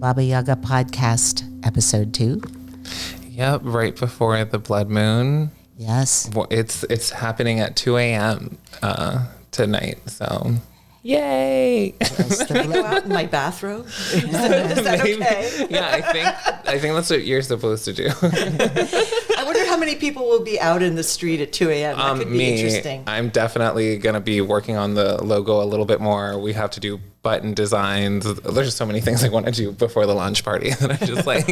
Baba Yaga Podcast, episode 2. Yep, right before the blood moon. Yes. Well, it's happening at 2 a.m. Tonight, so yay! Can I go out in my bathrobe? Is that okay? Yeah, I think that's what you're supposed to do. I wonder how many people will be out in the street at 2 a.m. That could be interesting. I'm definitely going to be working on the logo a little bit more. We have to do button designs. There's just so many things I want to do before the launch party that I'm just like,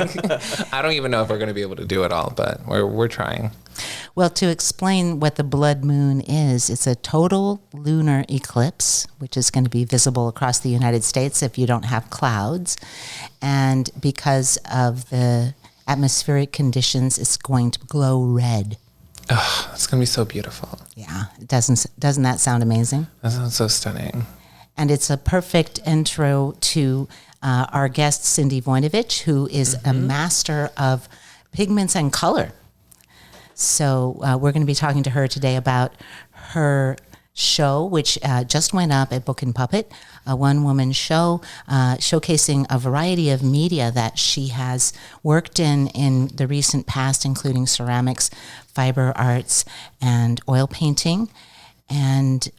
I don't even know if we're going to be able to do it all, but we're trying. Well, to explain what the blood moon is, it's a total lunar eclipse, which is going to be visible across the United States if you don't have clouds. And because of the atmospheric conditions, it's going to glow red. Oh, it's going to be so beautiful. Yeah, doesn't that sound amazing? That sounds so stunning. And it's a perfect intro to our guest, Cindy Vojnovic, who is a master of pigments and color. So we're going to be talking to her today about her show, which just went up at Book and Puppet, a one-woman show showcasing a variety of media that she has worked in the recent past, including ceramics, fiber arts, and oil painting. And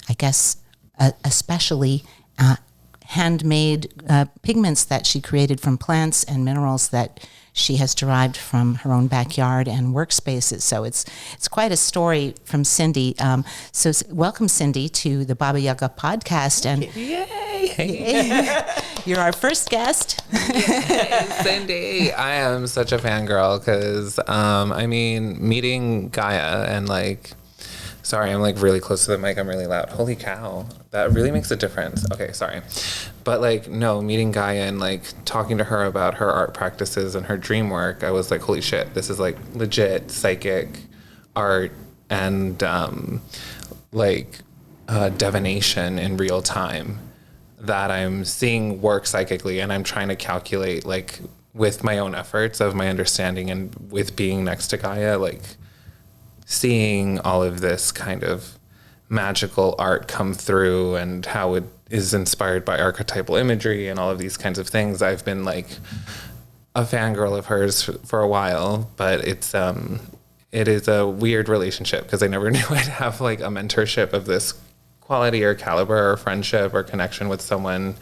I guess especially handmade pigments that she created from plants and minerals that she has derived from her own backyard and workspaces. So it's quite a story from Cindy. So welcome, Cindy, to the Baba Yaga Podcast. And yay! You're our first guest. Yay, Cindy! I am such a fangirl because, meeting Gaia and sorry, I'm really close to the mic. I'm really loud. Holy cow. That really makes a difference. Okay, sorry. But meeting Gaia and talking to her about her art practices and her dream work, I was like, holy shit, this is legit psychic art and divination in real time that I'm seeing work psychically, and I'm trying to calculate with my own efforts of my understanding and with being next to Gaia, seeing all of this kind of magical art come through and how it is inspired by archetypal imagery and all of these kinds of things. I've been a fangirl of hers for a while, but it is a weird relationship because I never knew I'd have a mentorship of this quality or caliber or friendship or connection with someone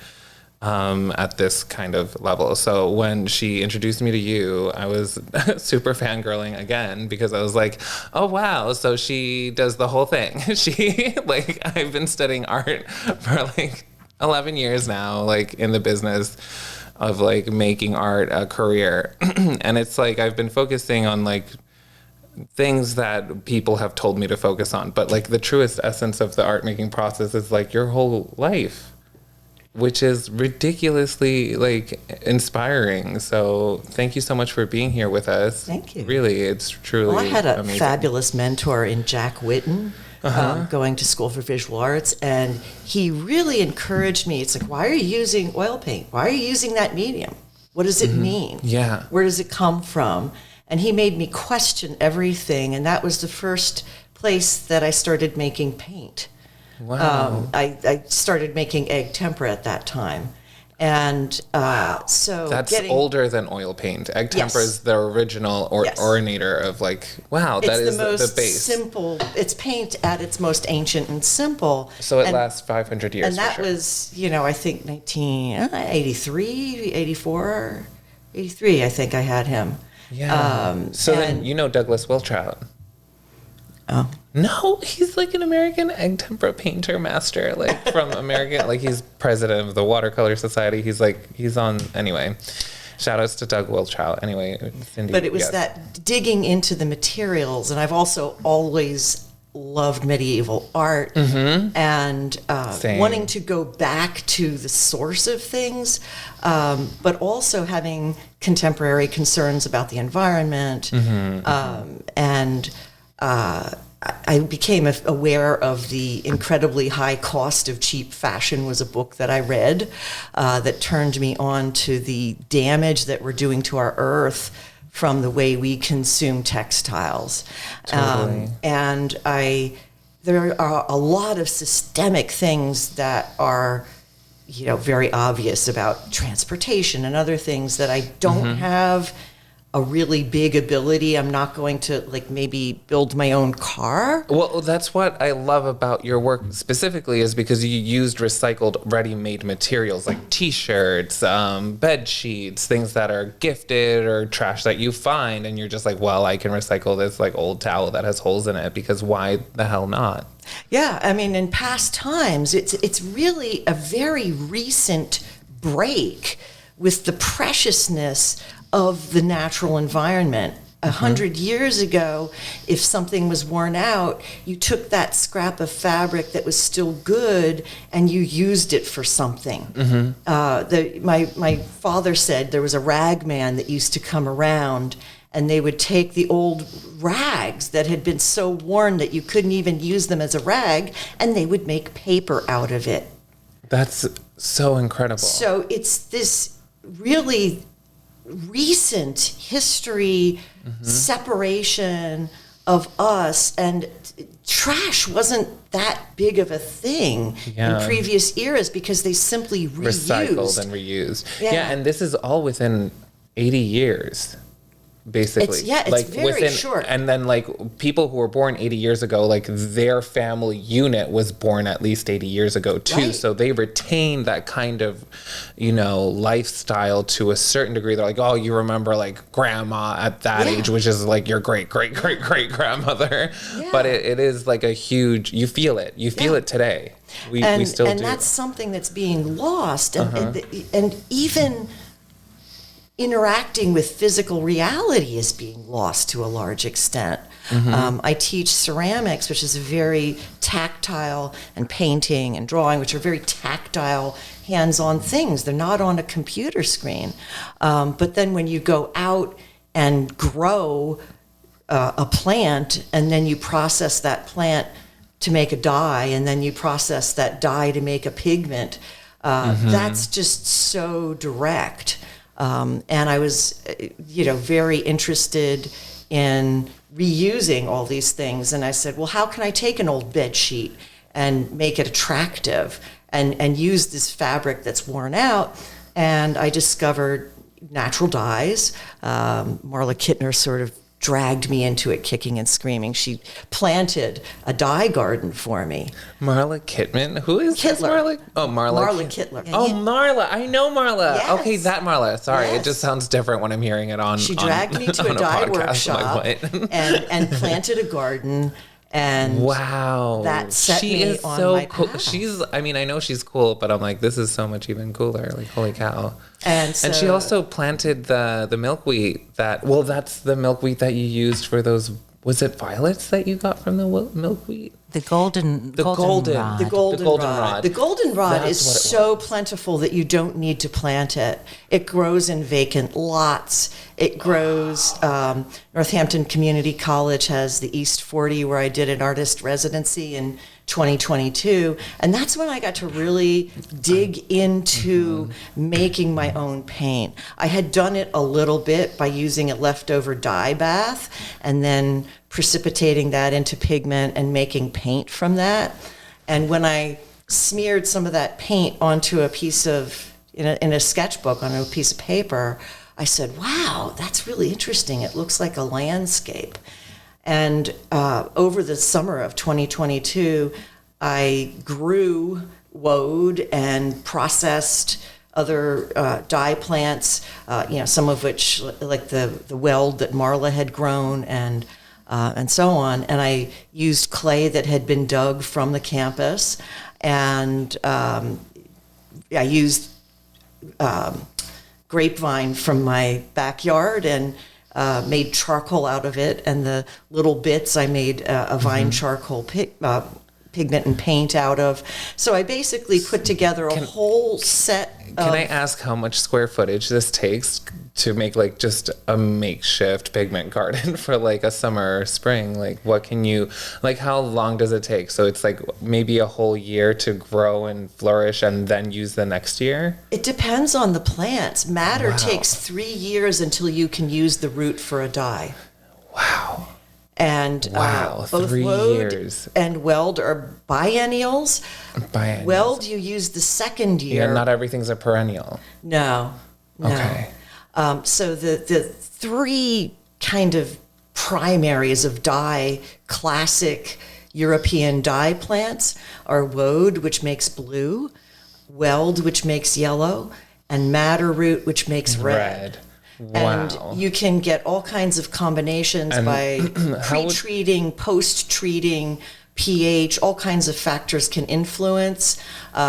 at this kind of level. So when she introduced me to you, I was super fangirling again because I was like, oh wow, so she does the whole thing. She I've been studying art for 11 years now, in the business of making art a career. And it's I've been focusing on things that people have told me to focus on, but the truest essence of the art making process is your whole life, which is ridiculously inspiring. So thank you so much for being here with us. Thank you. Really, it's truly Well, I had a amazing. fabulous mentor in Jack Whitten, going to school for visual arts, and he really encouraged me. It's why are you using oil paint? Why are you using that medium? What does it mean? Yeah. Where does it come from? And he made me question everything, and that was the first place that I started making paint. Wow. I started making egg tempera at that time. And so that's older than oil paint. Egg tempera is the original originator of wow, that is the base. Simple. It's paint at its most ancient and simple. So it lasts 500 years. And that was, I think 1983, 84, 83, I think I had him. Yeah. Then Douglas Wiltrout. Oh. No, he's an American egg tempera painter master, from American, he's president of the Watercolor Society. He's on, anyway, shout outs to Doug Wiltrout. Anyway, Cindy. But it was that digging into the materials, and I've also always loved medieval art and wanting to go back to the source of things, but also having contemporary concerns about the environment, and I became aware of the incredibly high cost of cheap fashion was a book that I read that turned me on to the damage that we're doing to our earth from the way we consume textiles. Totally. There are a lot of systemic things that are very obvious about transportation and other things that I don't have a really big ability. I'm not going to maybe build my own car. Well, that's what I love about your work specifically, is because you used recycled ready-made materials like t-shirts, bed sheets, things that are gifted or trash that you find. And you're just like, well, I can recycle this old towel that has holes in it, because why the hell not? Yeah. I mean, in past times, it's really a very recent break with the preciousness of the natural environment. 100 years ago, if something was worn out, you took that scrap of fabric that was still good and you used it for something. My father said there was a rag man that used to come around, and they would take the old rags that had been so worn that you couldn't even use them as a rag, and they would make paper out of it. That's so incredible. So it's this really recent history separation of us, and trash wasn't that big of a thing in previous eras because they simply recycled and reused. Yeah, and this is all within 80 years. Basically, it's very short. And then people who were born 80 years ago, their family unit was born at least 80 years ago too. Right. So they retain that kind of, lifestyle to a certain degree. They're like, oh, you remember grandma at that age, which is your great grandmother. Yeah. But it is a huge, you feel it. You feel it today. We still do. And that's something that's being lost. And even interacting with physical reality is being lost to a large extent. I teach ceramics, which is a very tactile, and painting and drawing, which are very tactile, hands-on things. They're not on a computer screen. But then when you go out and grow a plant, and then you process that plant to make a dye, and then you process that dye to make a pigment, that's just so direct. And I was, very interested in reusing all these things. And I said, well, how can I take an old bed sheet and make it attractive and use this fabric that's worn out? And I discovered natural dyes. Marla Kittner sort of dragged me into it, kicking and screaming. She planted a dye garden for me. Marla Kittman? Who is Kittler. This Marla? Oh, Marla Kittler. Oh, Marla. I know Marla. Yes. Okay, that Marla. Sorry, It just sounds different when I'm hearing it on. She dragged me to a dye workshop and planted a garden. And wow, that set she me is on so my cool. path. I know she's cool, but I'm like, this is so much even cooler. Holy cow. And she also planted the milkweed that's the milkweed that you used for those, was it violets that you got from the milkweed? The golden rod. The golden rod is so plentiful that you don't need to plant it. It grows in vacant lots. It grows. Northampton Community College has the East 40, where I did an artist residency in 2022, and that's when I got to really dig into making my own paint. I had done it a little bit by using a leftover dye bath and then precipitating that into pigment and making paint from that. And when I smeared some of that paint onto a piece of, in a sketchbook on a piece of paper, I said, wow, that's really interesting. It looks like a landscape. And over the summer of 2022, I grew, wowed, and processed other dye plants, some of which, like the weld that Marla had grown, and so on. And I used clay that had been dug from the campus, and I used grapevine from my backyard and made charcoal out of it, and the little bits I made a vine charcoal pigment and paint out of. So I basically put together a whole set of... Can I ask how much square footage this takes to make just a makeshift pigment garden for a summer or spring? What can you, how long does it take? So it's maybe a whole year to grow and flourish and then use the next year? It depends on the plants. Madder takes 3 years until you can use the root for a dye. Wow. And Wow, both 3 woad years. and weld are biennials. Biennials. Weld, you use the second year. Yeah, not everything's a perennial. No. Okay. So the three kind of primaries of dye, classic European dye plants, are woad, which makes blue, weld, which makes yellow, and madder root, which makes red. Wow. And you can get all kinds of combinations by pre-treating, post-treating, pH, all kinds of factors can influence.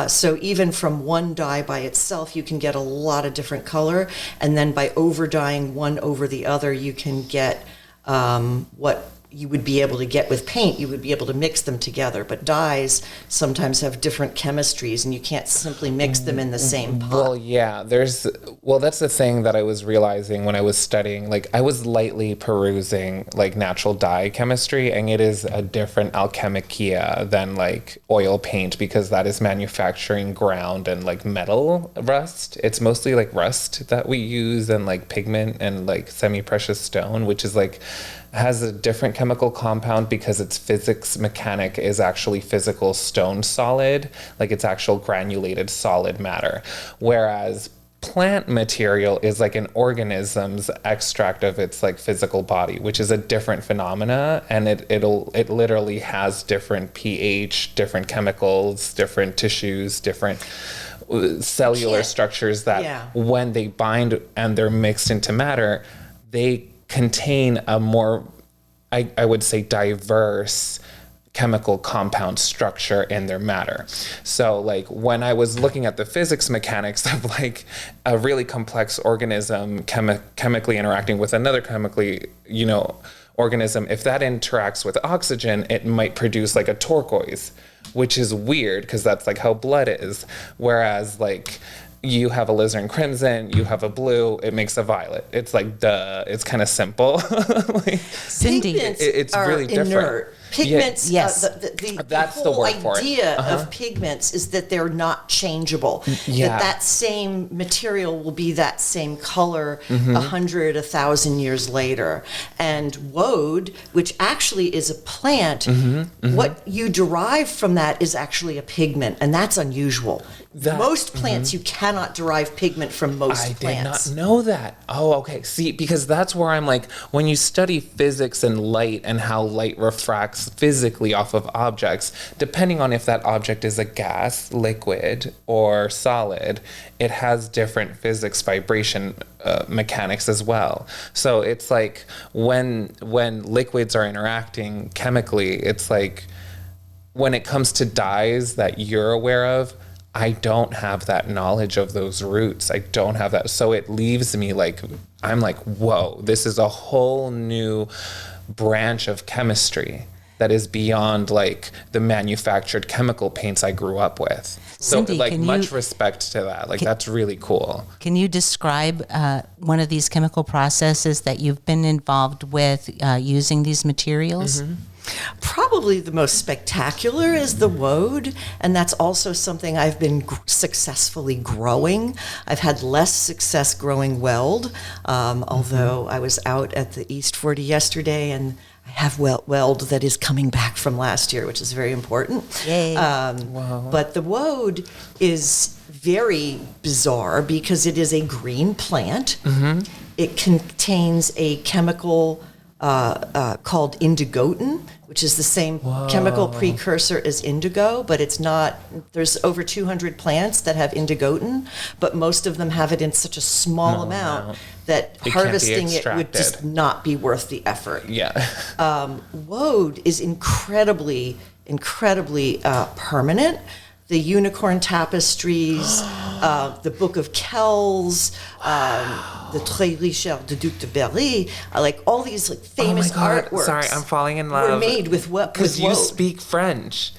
So even from one dye by itself, you can get a lot of different color. And then by over-dyeing one over the other, you can get what you would be able to get with paint. You would be able to mix them together. But dyes sometimes have different chemistries, and you can't simply mix them in the same pot. Well, yeah, that's the thing that I was realizing when I was studying. Like, I was lightly perusing like natural dye chemistry, and it is a different alchemicia than like oil paint, because that is manufacturing ground and like metal rust. It's mostly like rust that we use, and like pigment and like semi-precious stone, which is like has a different chemical compound because its physics mechanic is actually physical stone solid, like it's actual granulated solid matter. Whereas plant material is like an organism's extract of its like physical body, which is a different phenomena, and it literally has different pH, different chemicals, different tissues, different cellular structures that when they bind and they're mixed into matter, they contain a more, I would say, diverse chemical compound structure in their matter. So like when I was looking at the physics mechanics of like a really complex organism chemically interacting with another chemically, organism, if that interacts with oxygen, it might produce like a turquoise, which is weird because that's like how blood is. Whereas like you have a alizarin crimson, you have a blue, it makes a violet. It's like, duh, it's kind of simple. Like, Cindy, it's really different. Inert. Pigments, yes. That's the word for it. The idea of pigments is that they're not changeable. Yeah. That same material will be that same color 100, 1,000 years later. And woad, which actually is a plant, what you derive from that is actually a pigment, and that's unusual. Most plants, you cannot derive pigment from most plants. I did not know that. Oh, okay. See, because that's where I'm like, when you study physics and light and how light refracts physically off of objects, depending on if that object is a gas, liquid, or solid, it has different physics, vibration mechanics as well. So it's like when liquids are interacting chemically, it's like when it comes to dyes that you're aware of, I don't have that knowledge of those roots. I don't have that. So it leaves me like, I'm like, whoa, this is a whole new branch of chemistry that is beyond like the manufactured chemical paints I grew up with. So Cindy, like much respect to that. Like that's really cool. Can you describe one of these chemical processes that you've been involved with using these materials? Probably the most spectacular is the woad, and that's also something I've been successfully growing. I've had less success growing weld, although I was out at the East 40 yesterday, and I have weld that is coming back from last year, which is very important. Yay. But the woad is very bizarre because it is a green plant. It contains a chemical called indigotin, which is the same chemical precursor as indigo, but it's not. There's over 200 plants that have indigotin, but most of them have it in such a small amount that harvesting it would just not be worth the effort. Woad is incredibly permanent. The unicorn tapestries, the Book of Kells, the Très Riche de Duc de Berry, like all these like famous artworks. Sorry, I'm falling in love. Were made with what? Because you speak French.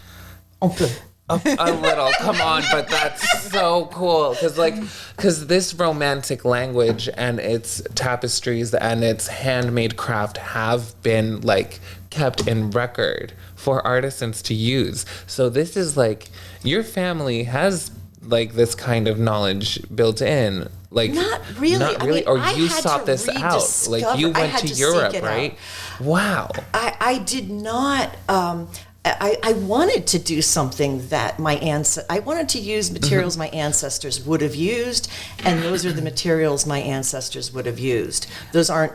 Un peu. A little, come on, but that's so cool. Because this romantic language and its tapestries and its handmade craft have been like kept in record for artisans to use. So this is like, your family has like this kind of knowledge built in. Like not really. Not really. Or I you had sought to this out. Like you went to Europe, right? Wow. I did not. I wanted to do something that I wanted to use materials my ancestors would have used, and those are the materials my ancestors would have used. Those aren't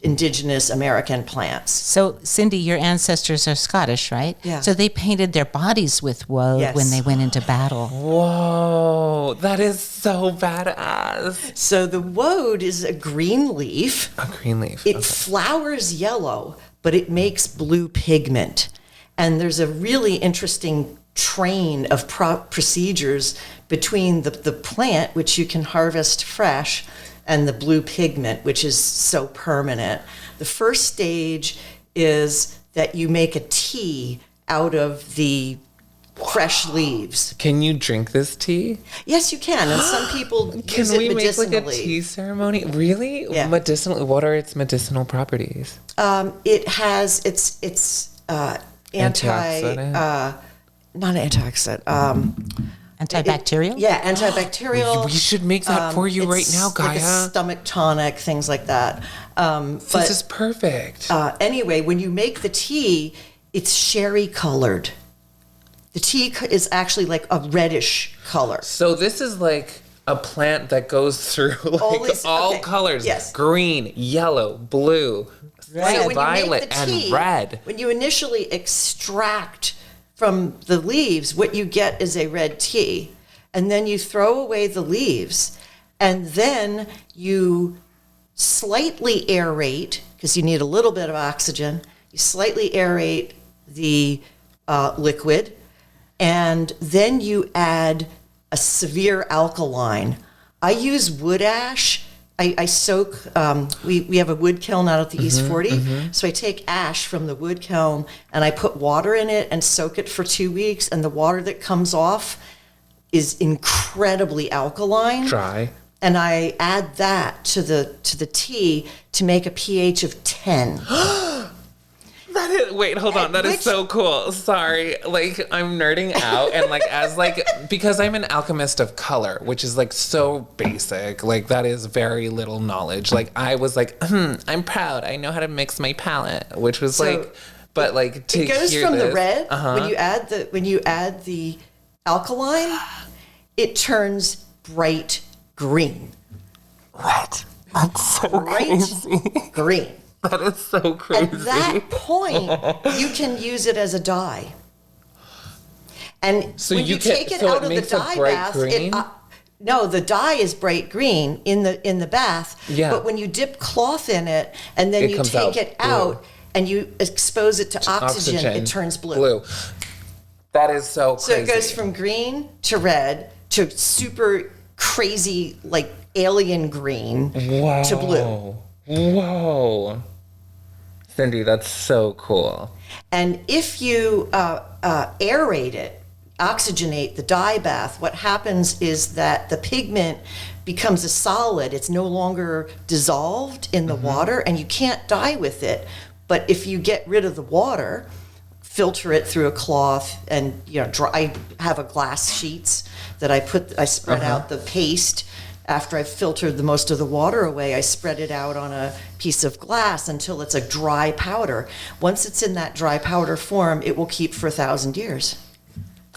indigenous American plants. So, Cindy, your ancestors are Scottish, right? Yeah. So they painted their bodies with woad when they went into battle. Whoa, that is so badass. So the woad is a green leaf. A green leaf. It flowers yellow, but it makes blue pigment. And there's a really interesting train of procedures between the plant, which you can harvest fresh, and the blue pigment, which is so permanent. The first stage is that you make a tea out of the fresh leaves. Can you drink this tea? Yes, you can. And some people use it medicinally. Can we make like a tea ceremony? Really? Yeah. Medicinal. What are its medicinal properties? It has Antioxidant? Not antioxidant. Antibacterial? Antibacterial. We should make that for you right now, Gaia. Like a stomach tonic, things like that. This is perfect. Anyway, when you make the tea, it's sherry colored. The tea is actually like a reddish color. So this is like a plant that goes through like all colors. Yes. Green, yellow, blue, Right. violet, and red. When you initially extract from the leaves, what you get is a red tea. And then you throw away the leaves. And then you slightly aerate, because you need a little bit of oxygen. You slightly aerate the liquid. And then you add a severe alkaline. I use wood ash. I soak, we have a wood kiln out at the East 40. So I take ash from the wood kiln and I put water in it and soak it for 2 weeks. And the water that comes off is incredibly alkaline. Dry. And I add that to the tea to make a pH of 10. Wait, hold on. That is so cool. Sorry. Like, I'm nerding out. And, like, because I'm an alchemist of color, which is, like, so basic. Like, that is very little knowledge. Like, I was like, I'm proud. I know how to mix my palette, which was, but, like, to hear this. It goes from the red. When you add the alkaline, it turns bright green. What? That's so crazy. Green. That is so crazy. At that point, you can use it as a dye. And so when you take it out of the dye bath, no, the dye is bright green in the bath. Yeah. But when you dip cloth in it and then you take it out and you expose it to oxygen, it turns blue. That is so crazy. So it goes from green to red to super crazy, like alien green to blue. Whoa. Cindy, that's so cool. And if you aerate it, oxygenate the dye bath, what happens is that the pigment becomes a solid. It's no longer dissolved in the water, and you can't dye with it. But if you get rid of the water, filter it through a cloth, and I have a glass sheets that I spread out the paste. After I've filtered the most of the water away, I spread it out on a piece of glass until it's a dry powder. Once it's in that dry powder form, it will keep for 1,000 years.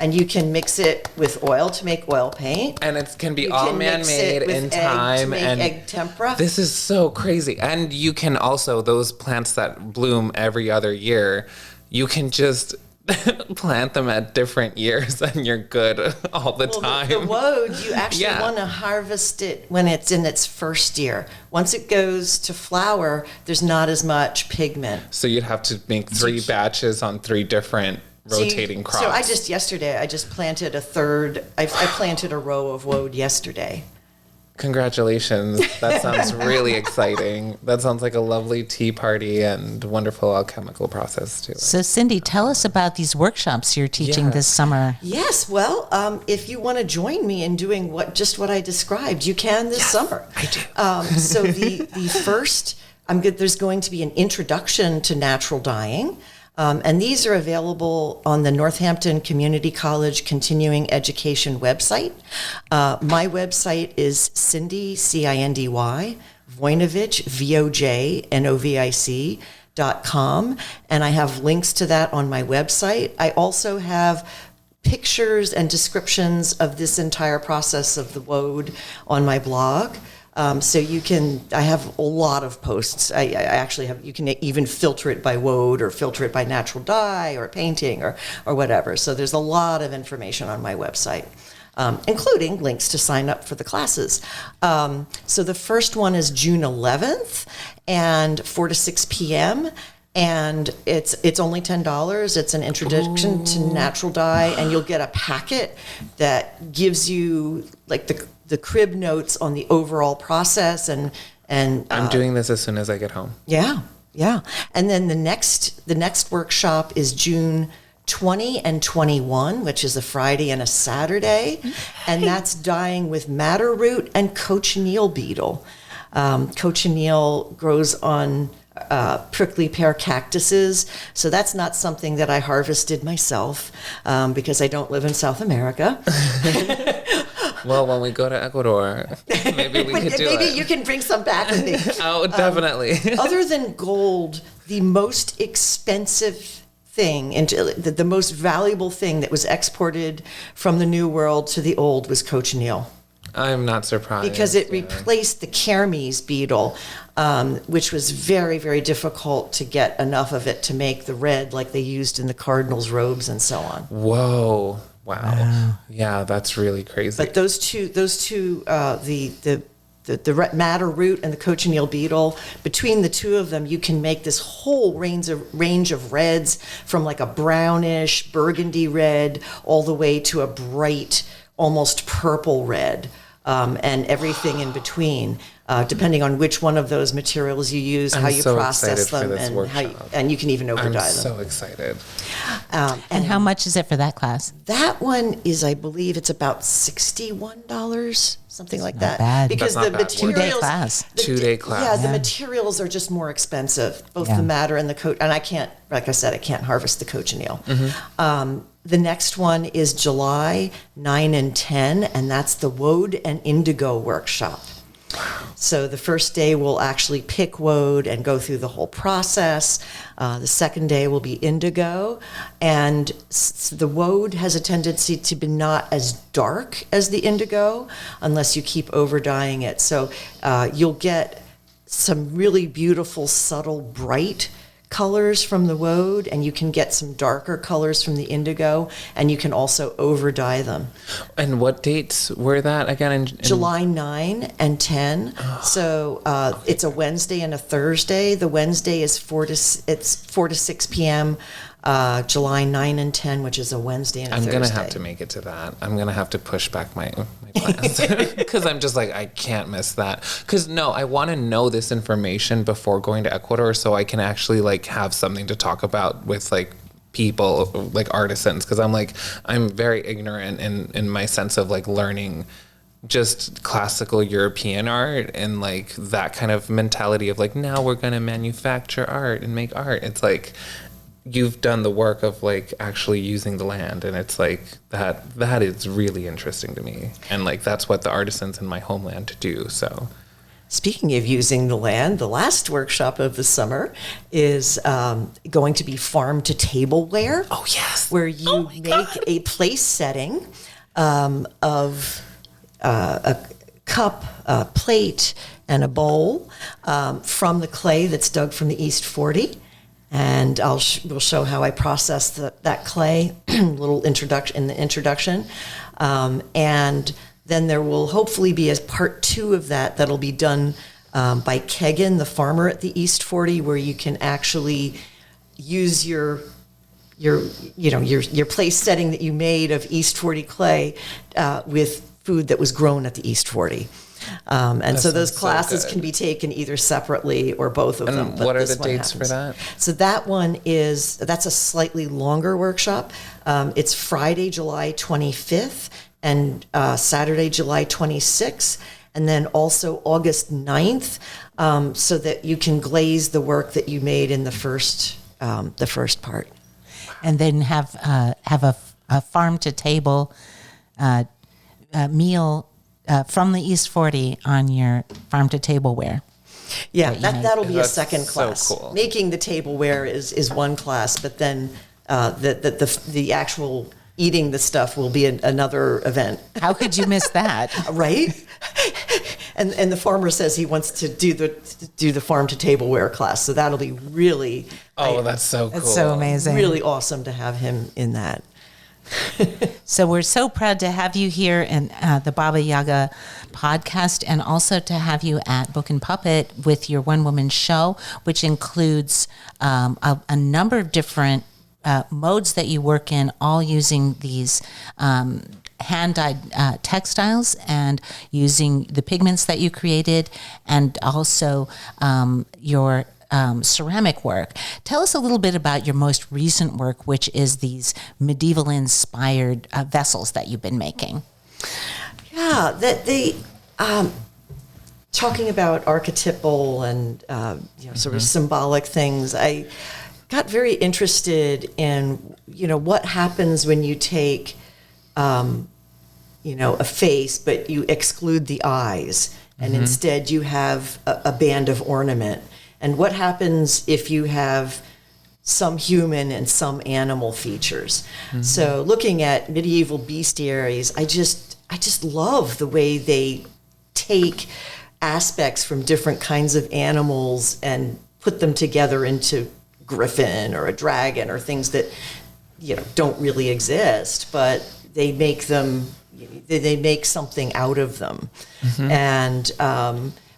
And you can mix it with oil to make oil paint. And it can be all man-made in time. And egg tempera. This is so crazy. And you can also, those plants that bloom every other year, you can just plant them at different years and you're good all the time. The woad, you actually want to harvest it when it's in its first year. Once it goes to flower, there's not as much pigment. So you'd have to make 3 batches on 3 different rotating crops. So yesterday I just planted a third. I planted a row of woad yesterday. Congratulations. That sounds really exciting. That sounds like a lovely tea party and wonderful alchemical process too. So Cindy, tell us about these workshops you're teaching this summer. Yes, well, if you want to join me in doing what I described, you can this summer. I do. So the first, there's going to be an introduction to natural dyeing. And these are available on the Northampton Community College Continuing Education website. My website is Cindy, Cindy, Vojnovic, VOJNOVIC.com, and I have links to that on my website. I also have pictures and descriptions of this entire process of the woad on my blog. So I have a lot of posts. I actually have, you can even filter it by woad or filter it by natural dye or painting or whatever. So there's a lot of information on my website, including links to sign up for the classes. So the first one is June 11th and 4 to 6 p.m. And it's only $10. It's an introduction to natural dye, and you'll get a packet that gives you like the crib notes on the overall process. And I'm doing this as soon as I get home. Yeah. And then the next workshop is June 20 and 21, which is a Friday and a Saturday, and that's dyeing with madder root and cochineal beetle. Cochineal grows on prickly pear cactuses, so that's not something that I harvested myself because I don't live in South America. Well, when we go to Ecuador, maybe we could do it. Maybe you can bring some back with me. Oh, definitely. Other than gold, the most expensive thing, the most valuable thing that was exported from the New World to the Old was cochineal. I'm not surprised. Because it replaced the Kermes beetle, which was very, very difficult to get enough of it to make the red like they used in the cardinals' robes and so on. Whoa. Wow. Yeah, that's really crazy. But those two, the madder root and the cochineal beetle, between the two of them, you can make this whole range of reds, from like a brownish burgundy red all the way to a bright, almost purple red, and everything in between, depending on which one of those materials you use, how you process them, and you can even overdye them. I'm so excited. And how much is it for that class? That one is, I believe, it's about $61, something like that. Bad. Because the materials, 2-day class. 2-day class. Yeah, the materials are just more expensive, both the madder and the coat. And I can't, like I said, I can't harvest the cochineal. The next one is July 9 and 10, and that's the Woad and Indigo workshop. So the first day we'll actually pick woad and go through the whole process. The second day will be indigo, and the woad has a tendency to be not as dark as the indigo unless you keep over dyeing it. So you'll get some really beautiful, subtle, bright colors from the woad, and you can get some darker colors from the indigo, and you can also over dye them. And what dates were that again? In July 9 and 10. So it's a Wednesday and a Thursday. The Wednesday is 4 to 6 p.m. July 9 and 10, which is a Wednesday and a Thursday. I'm going to have to make it to that. I'm going to have to push back my plans because I'm just like, I can't miss that. Because I want to know this information before going to Ecuador so I can actually like have something to talk about with like people, like artisans. Because I'm very ignorant in my sense of like learning just classical European art and like that kind of mentality of like, now we're going to manufacture art and make art. It's like, you've done the work of like actually using the land, and it's like that is really interesting to me, and like that's what the artisans in my homeland do. So speaking of using the land, the last workshop of the summer is going to be farm to tableware. Oh yes, where you make a place setting of a cup, a plate, and a bowl from the clay that's dug from the East 40. And we'll show how I process that clay, little introduction in the introduction. And then there will hopefully be a part 2 of that'll be done by Kegan, the farmer at the East 40, where you can actually use your place setting that you made of East 40 clay with food that was grown at the East 40. And so those classes can be taken either separately or both of them. And what are the dates for that? So that's a slightly longer workshop. It's Friday, July 25th and Saturday, July 26th, and then also August 9th, so that you can glaze the work that you made in the first the first part. And then have a farm to table meal from the East 40 on your farm to tableware. Yeah, that'll be a second so class. cool. Making the tableware is one class, but then the actual eating the stuff will be another event. How could you miss that? Right? And the farmer says he wants to do the farm to tableware class, so that'll be really That's so cool. It's so amazing. really awesome to have him in that. So we're so proud to have you here in the Baba Yaga podcast, and also to have you at Book and Puppet with your one-woman show, which includes a number of different modes that you work in, all using these hand-dyed textiles and using the pigments that you created, and also your ceramic work. Tell us a little bit about your most recent work, which is these medieval-inspired vessels that you've been making. Yeah, that they talking about archetypal and sort of symbolic things. I got very interested in what happens when you take a face, but you exclude the eyes, and instead you have a band of ornament. And what happens if you have some human and some animal features? So looking at medieval bestiaries, I just love the way they take aspects from different kinds of animals and put them together into griffin or a dragon or things that don't really exist, but they make something out of them. And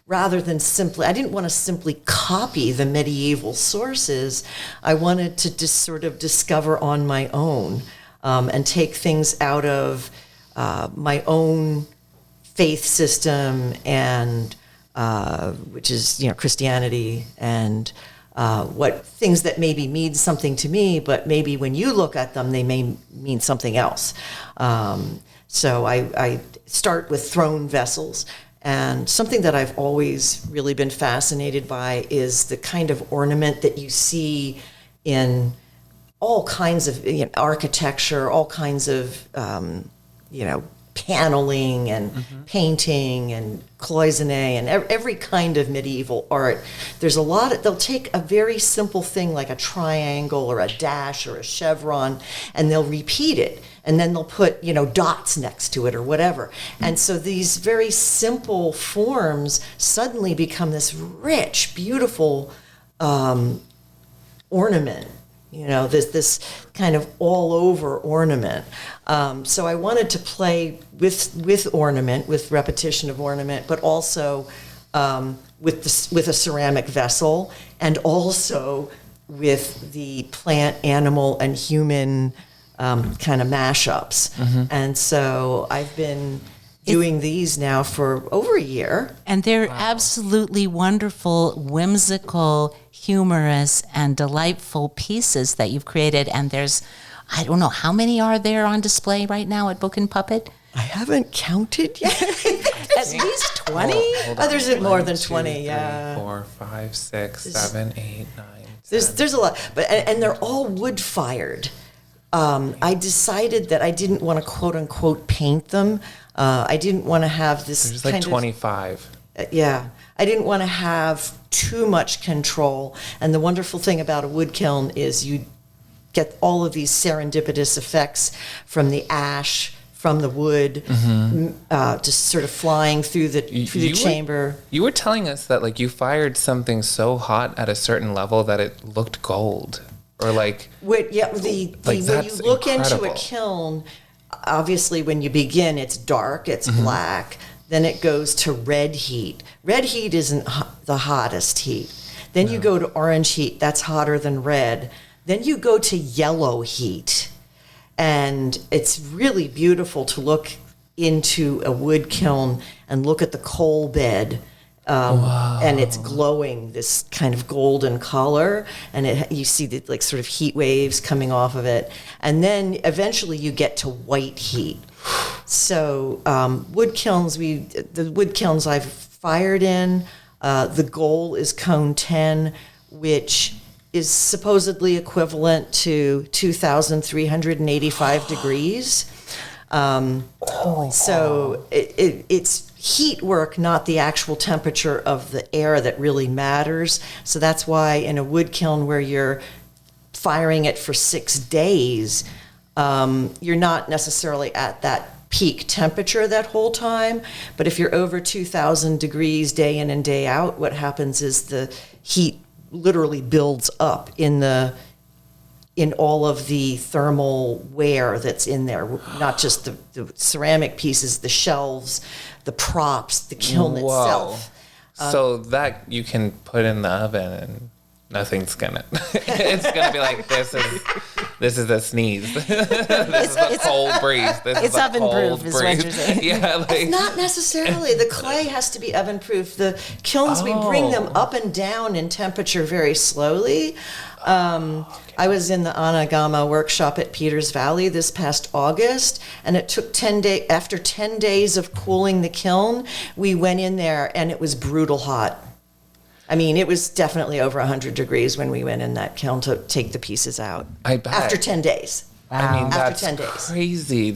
rather than simply, I didn't want to simply copy the medieval sources. I wanted to just sort of discover on my own and take things out of my own faith system, and which is Christianity, and what things that maybe mean something to me, but maybe when you look at them, they may mean something else. So I start with throne vessels. And something that I've always really been fascinated by is the kind of ornament that you see in all kinds of architecture, all kinds of paneling and painting and cloisonne and every kind of medieval art. There's a lot they'll take a very simple thing like a triangle or a dash or a chevron, and they'll repeat it. And then they'll put, dots next to it or whatever. And so these very simple forms suddenly become this rich, beautiful ornament. This kind of all over ornament. So I wanted to play with ornament, with repetition of ornament, but also with a ceramic vessel, and also with the plant, animal, and human kind of mashups. And so I've been doing these now for over a year. And they're absolutely wonderful, whimsical, humorous, and delightful pieces that you've created. And there's, I don't know, how many are there on display right now at Book and Puppet? I haven't counted yet. At least 20? There's more than 2, 20, 3, yeah. 4, 5, 6, 7, 8, 9. There's a lot, but and they're all wood fired. I decided that I didn't want to quote unquote paint them. I didn't want to have this. There's like 25. I didn't want to have too much control. And the wonderful thing about a wood kiln is you get all of these serendipitous effects from the ash, from the wood, just sort of flying through the chamber. You were telling us that you fired something so hot at a certain level that it looked gold. Or when you look into a kiln, obviously when you begin, it's dark, it's black. Then it goes to red heat. Red heat isn't the hottest heat. Then you go to orange heat, that's hotter than red. Then you go to yellow heat. And it's really beautiful to look into a wood kiln and look at the coal bed. And it's glowing this kind of golden color, and you see the sort of heat waves coming off of it, and then eventually you get to white heat. So wood kilns, the wood kilns I've fired in, the goal is cone 10, which is supposedly equivalent to 2,385 degrees. So it's heat work, not the actual temperature of the air that really matters. So that's why in a wood kiln where you're firing it for 6 days, you're not necessarily at that peak temperature that whole time. But if you're over 2,000 degrees day in and day out, what happens is the heat literally builds up in all of the thermal wear that's in there, not just the ceramic pieces, the shelves, the props, the kiln itself. So that you can put in the oven and nothing's gonna, it's gonna be like, this is a sneeze. This is a cold breeze. It's oven proof, is what you're saying. Yeah, like, it's not necessarily. The clay has to be oven proof. The kilns, we bring them up and down in temperature very slowly. I was in the Anagama workshop at Peters Valley this past August, and it took 10 days. After 10 days of cooling the kiln, we went in there, and it was brutal hot. I mean, it was definitely over 100 degrees when we went in that kiln to take the pieces out. I bet. After 10 days. Wow. I mean, After that's 10 days. crazy.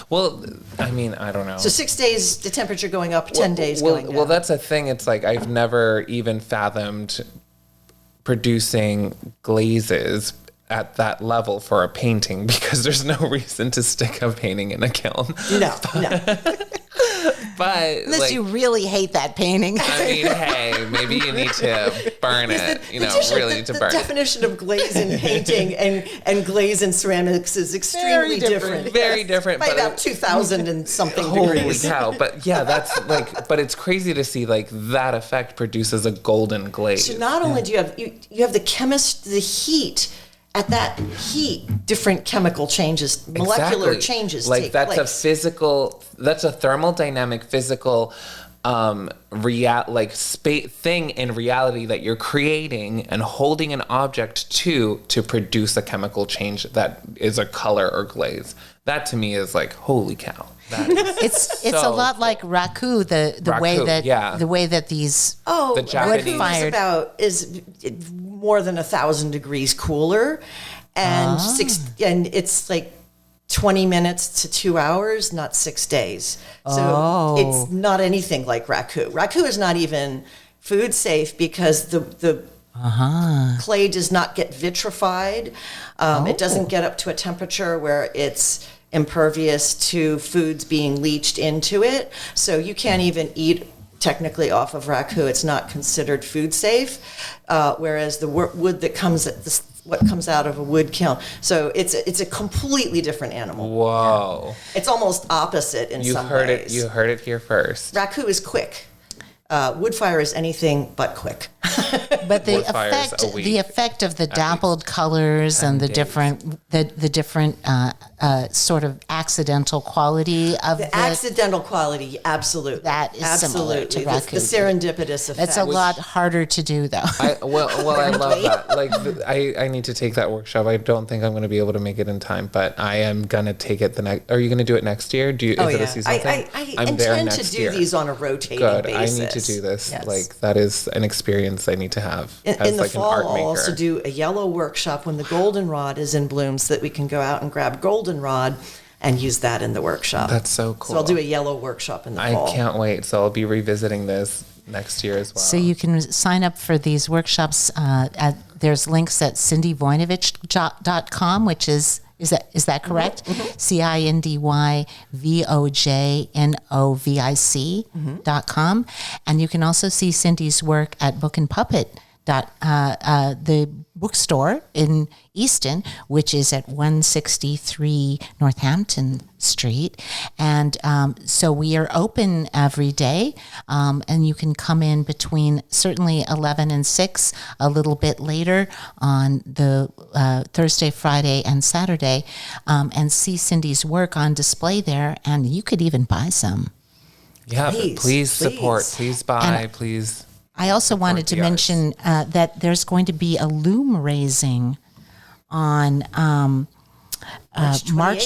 Well, I mean, I don't know. So 6 days, the temperature going up, 10 days going down. Well, that's a thing. It's like I've never even fathomed producing glazes at that level for a painting because there's no reason to stick a painting in a kiln. No. But Unless you really hate that painting. I mean, hey, maybe you need to burn it. Really need to burn it. The definition of glaze in painting and glaze in ceramics is extremely different. Very different. By about 2,000 and something Holy degrees. cow. But yeah, that's like, but it's crazy to see like that effect produces a golden glaze. So not only do you have the heat. At that heat, different chemical changes, molecular changes like take that's place. That's a thermodynamic physical thing in reality that you're creating and holding an object to produce a chemical change that is a color or glaze. That to me is like, holy cow. It's a lot like raku, the way that these the Japanese is more than 1,000 degrees cooler, and it's like 20 minutes to 2 hours, not 6 days. So it's not anything like raku. Raku is not even food safe because the clay does not get vitrified. It doesn't get up to a temperature where it's impervious to foods being leached into it. So you can't even eat technically off of raku. It's not considered food safe. Whereas the wood that comes what comes out of a wood kiln. So it's a completely different animal. Whoa. It's almost opposite in some ways. You heard it here first. Raku is quick. Wood fire is anything but quick. But the effect of the dappled colors and the different sort of accidental quality of the accidental quality, absolutely. That is similar to raku. The serendipitous effect. It's a lot harder to do, though. I love that. Like, I need to take that workshop. I don't think I'm going to be able to make it in time, but I am going to take it the next. Are you going to do it next year? Is it a seasonal thing? I intend to do these on a rotating basis. I need to do this. Yes. Like, that is an experience I need to have in as the like fall, an art maker. I'll also do a yellow workshop when the goldenrod is in bloom so that we can go out and grab goldenrod and use that in the workshop. That's so cool. So I'll do a yellow workshop in the fall. I can't wait. So I'll be revisiting this next year as well. So you can sign up for these workshops. There's links at cindyvojnovic.com, which is that correct? Mm-hmm. CindyVojnovic.com. And you can also see Cindy's work at Book and Puppet, the bookstore in Easton, which is at 163 Northampton Street. And so we are open every day, and you can come in between certainly 11 and 6, a little bit later on the Thursday, Friday, and Saturday, and see Cindy's work on display there, and you could even buy some. Yeah, please support, please buy, please. I also wanted to mention that there's going to be a loom raising on March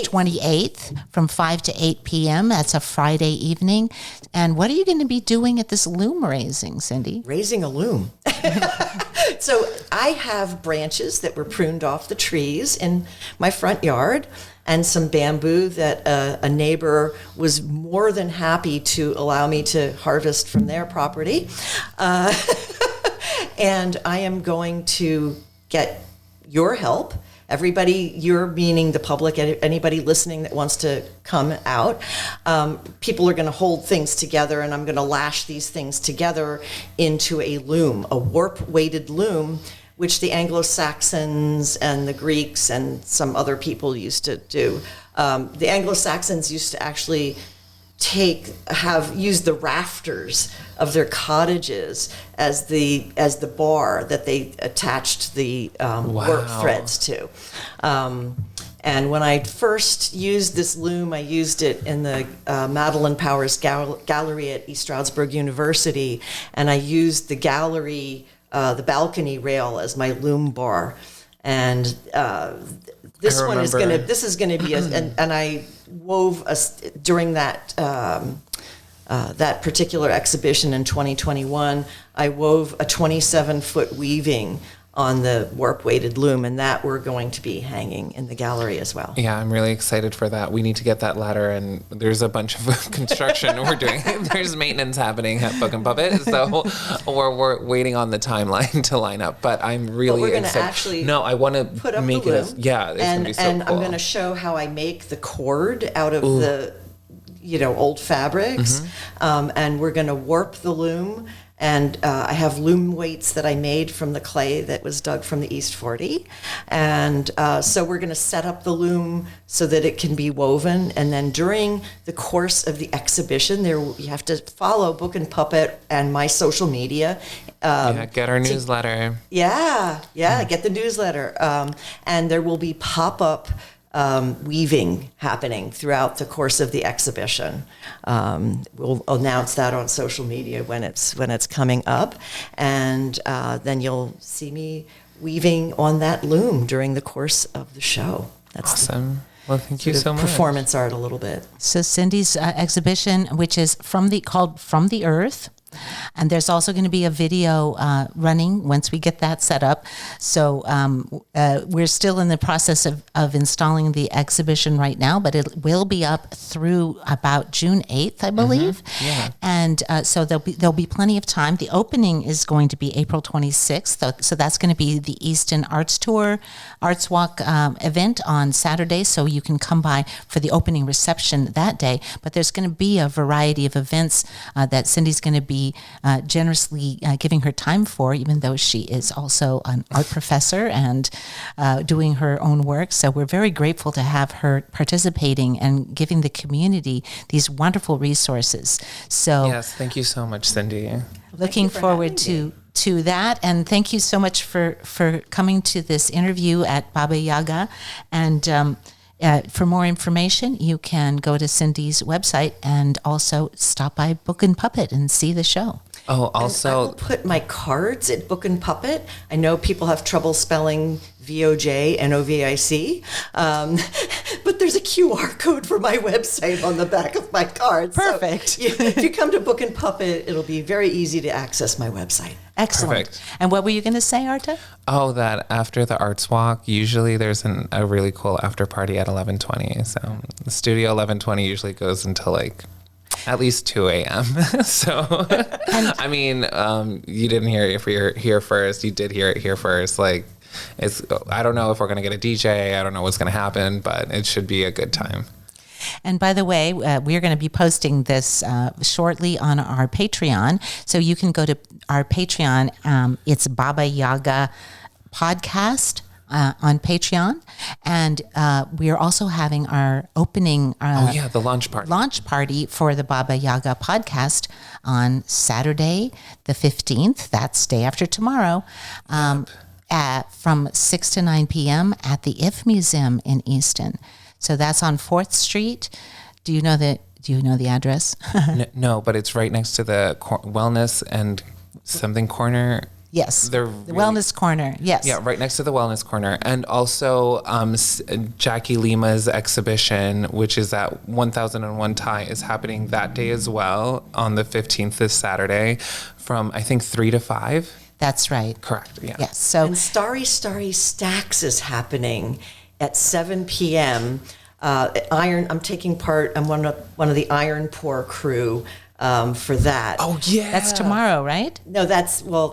28th from 5 to 8 p.m. That's a Friday evening. And what are you going to be doing at this loom raising, Cindy? Raising a loom. So I have branches that were pruned off the trees in my front yard, and some bamboo that a neighbor was more than happy to allow me to harvest from their property. And I am going to get your help. Everybody, you're meaning the public, anybody listening that wants to come out. People are going to hold things together, and I'm going to lash these things together into a loom, a warp-weighted loom, which the Anglo-Saxons and the Greeks and some other people used to do. The Anglo-Saxons used to actually use the rafters of their cottages as the bar that they attached the warp threads to. And when I first used this loom, I used it in the Madeline Powers Gallery at East Stroudsburg University, and I used the gallery, the balcony rail as my loom bar. And this is gonna be and I wove during that that particular exhibition in 2021. I wove a 27-foot weaving on the warp-weighted loom, and that we're going to be hanging in the gallery as well. Yeah, I'm really excited for that. We need to get that ladder, and there's a bunch of construction we're doing. There's maintenance happening at Book and Puppet, so we're waiting on the timeline to line up. But I'm really we're excited. Actually no, I want to put up make the loom, it's going to be so and cool. I'm going to show how I make the cord out of the old fabrics, and we're going to warp the loom. And I have loom weights that I made from the clay that was dug from the East 40. And so we're going to set up the loom so that it can be woven. And then during the course of the exhibition, you have to follow Book and Puppet and my social media. Get our newsletter. Get the newsletter. And there will be pop-up weaving happening throughout the course of the exhibition. We'll announce that on social media when it's coming up, and then you'll see me weaving on that loom during the course of the show. That's awesome. Well, thank you so much. Performance art a little bit. So Cindy's exhibition, which is called From the Earth. And there's also going to be a video running once we get that set up. So we're still in the process of installing the exhibition right now, but it will be up through about June 8th, I believe. Yeah. And so there'll be plenty of time. The opening is going to be April 26th. So that's going to be the Easton Arts Walk event on Saturday. So you can come by for the opening reception that day. But there's going to be a variety of events that Cindy's going to be generously giving her time for, even though she is also an art professor and doing her own work. So we're very grateful to have her participating and giving the community these wonderful resources. So yes, thank you so much, Cindy. Looking forward to that, and thank you so much for coming to this interview at Baba Yaga. And for more information, you can go to Cindy's website and also stop by Book and Puppet and see the show. Oh, also, and I will put my cards at Book and Puppet. I know people have trouble spelling VOJNOVIC, but there's a QR code for my website on the back of my cards. Perfect. So if you come to Book and Puppet, it'll be very easy to access my website. Excellent. Perfect. And what were you going to say, Arta? Oh, that after the Arts Walk, usually there's a really cool after party at 11:20. So the studio 11:20 usually goes until at least 2 a.m. So, I mean, you didn't hear it here first. You did hear it here first. I don't know if we're going to get a DJ. I don't know what's going to happen, but it should be a good time. And by the way, we're going to be posting this shortly on our Patreon. So you can go to our Patreon. It's Baba Yaga Podcast on Patreon. And we are also having our opening the launch party for the Baba Yaga Podcast on Saturday, the 15th. That's day after tomorrow. From 6 to 9 p.m. at the IF Museum in Easton. So that's on 4th Street. Do you know the address? No, but it's right next to the Wellness and something corner. Yes, the Wellness Corner, yes. Yeah, right next to the Wellness Corner. And also Jackie Lima's exhibition, which is at 1001 Thai, is happening that day as well on the 15th, this Saturday, from I think 3 to 5. That's right. Correct. Yeah. Yes. So And Starry Stacks is happening at 7 p.m. I'm taking part. I'm one of the iron pour crew for that. Oh yeah. that's tomorrow, right? No,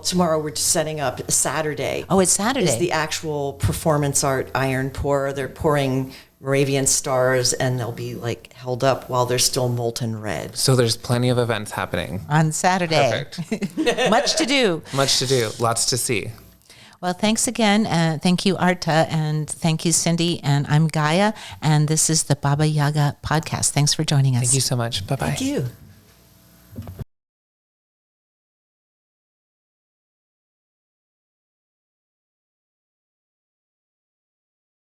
tomorrow we're just setting up. Saturday. Oh, it's Saturday. Is the actual performance art iron pour. They're pouring Moravian stars, and they'll be like held up while they're still molten red. So there's plenty of events happening. On Saturday. Perfect. Much to do. Much to do. Lots to see. Well, thanks again. Thank you, Arta, and thank you, Cindy. And I'm Gaia, and this is the Baba Yaga Podcast. Thanks for joining us. Thank you so much. Bye-bye. Thank you.